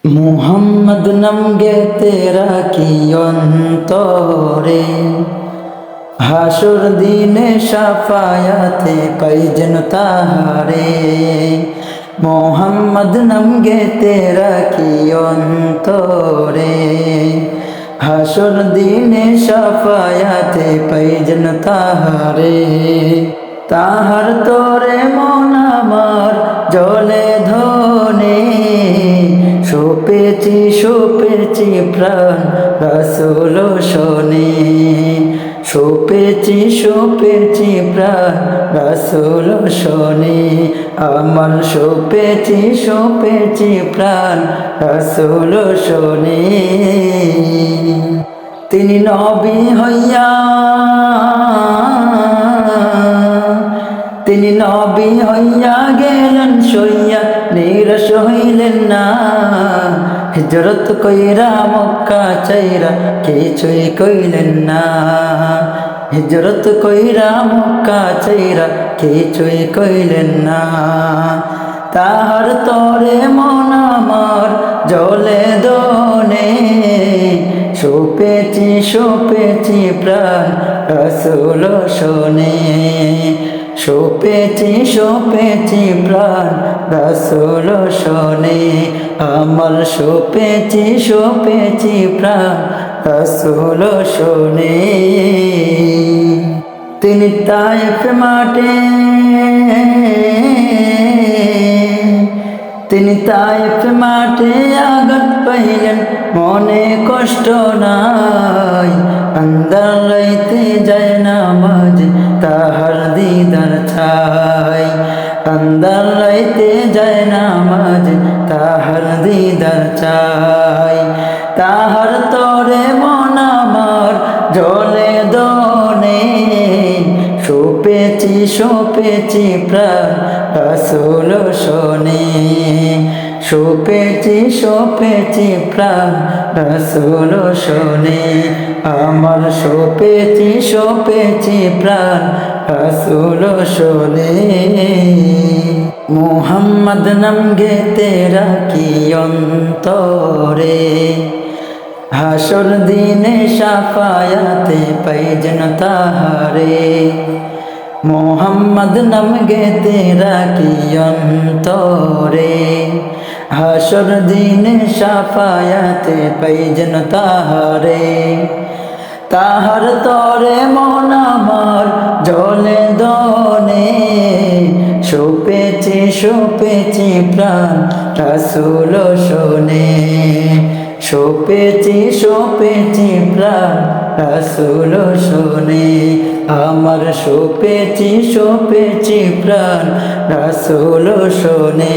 মুহাম্মদ নাম গেতে রাখি অন্তরে, হাসুর দিনে সাফায়াতে পাই যেন তাহারে। মুহাম্মদ নাম গেতে রাখি অন্তরে, হাসুর দিনে সাফায়াতে পাই যেন তাহারে। তাহার তোরে মন আমার জলে ধনে, সোপেছি প্রাণ রাসূল শোনে। সোপেছি প্রাণ রাসূল শোনে। আমার সোপেছি প্রাণ রাসূল শোনে। তিনি নবী হইয়া, তিনি নবী হইয়া গেলেন সইয়া, নিরাশ হইলেন না। হিজরত কইরা মক্কা চাইরা কিছুই কইলেন না। হিজরত কইরা মক্কা চাইরা কিছুই কইলেন না। তাহার তরে মন আমার জলে দনে, সোপেছি প্রাণ রাসূল শোনে। সোপেছি প্রাণ রাসূল শোনে। আমার সোপেছি প্রাণ রাসূল শোনে। তিনি তায়েফ মাঠে, তিনি তায়েফ মাঠে আঘাত পাইলেন, মনে কষ্ট নাই। আন্দার লাইতে যায় নামাজ, তাহার দিদার চাই। আন্দার লাইতে যায় নামাজ, তাহার দিদার চাই। তাহার তরে মন আমার জলে দনে, সোপেছি প্রাণ রাসূল শোনে। সোপেছি প্রাণ রাসূল শোনে। আমার সোপেছি প্রাণ রাসূল শোনে। মুহাম্মদ নাম গেতে রাখি অন্তরে, হাসর দিনে সাফায়াতে পাই যেন তাহারে। মুহাম্মদ নাম গেতে রাখি অন্তরে, হাসর দিনে সাফায়াতে পাই যেন তাহারে। তাহার তরে মন আমার জলে দনে, সোপেছি প্রাণ রাসূল শোনে। সোপেছি প্রাণ রাসূল শোনে। আমার সোপেছি প্রাণ রাসূল শোনে।